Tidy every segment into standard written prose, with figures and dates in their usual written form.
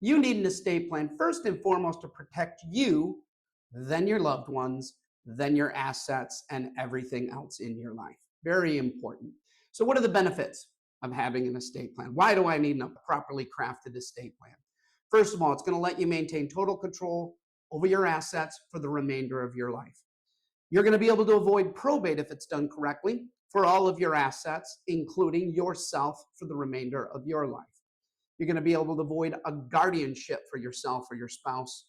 You need an estate plan first and foremost to protect you, then your loved ones, then your assets, and everything else in your life. Very important. So, what are the benefits of having an estate plan? Why do I need a properly crafted estate plan? First of all, it's going to let you maintain total control over your assets for the remainder of your life. You're going to be able to avoid probate if it's done correctly for all of your assets, including yourself for the remainder of your life. You're going to be able to avoid a guardianship for yourself or your spouse,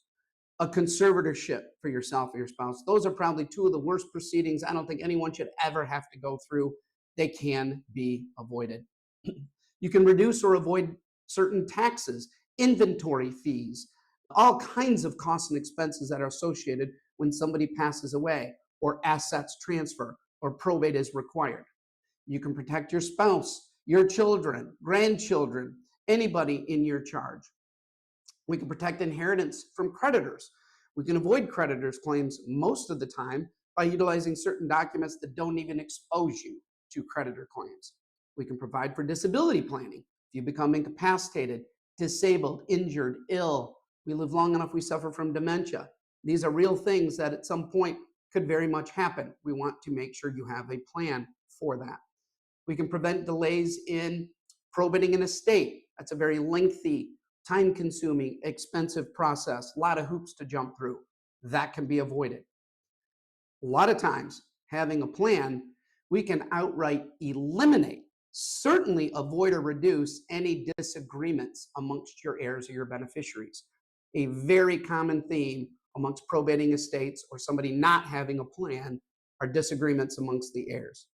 a conservatorship for yourself or your spouse. Those are probably two of the worst proceedings I don't think anyone should ever have to go through. They can be avoided. You can reduce or avoid certain taxes, inventory fees, all kinds of costs and expenses that are associated when somebody passes away or assets transfer or probate is required. You can protect your spouse, your children, grandchildren, anybody in your charge. We can protect inheritance from creditors. We can avoid creditors' claims most of the time by utilizing certain documents that don't even expose you to creditor claims. We can provide for disability planning. If you become incapacitated, disabled, injured, ill, we live long enough, we suffer from dementia. These are real things that at some point could very much happen. We want to make sure you have a plan for that. We can prevent delays in probating an estate. That's a very lengthy, time-consuming, expensive process, a lot of hoops to jump through. That can be avoided. A lot of times, having a plan, we can outright eliminate, certainly avoid or reduce any disagreements amongst your heirs or your beneficiaries. A very common theme amongst probating estates or somebody not having a plan are disagreements amongst the heirs.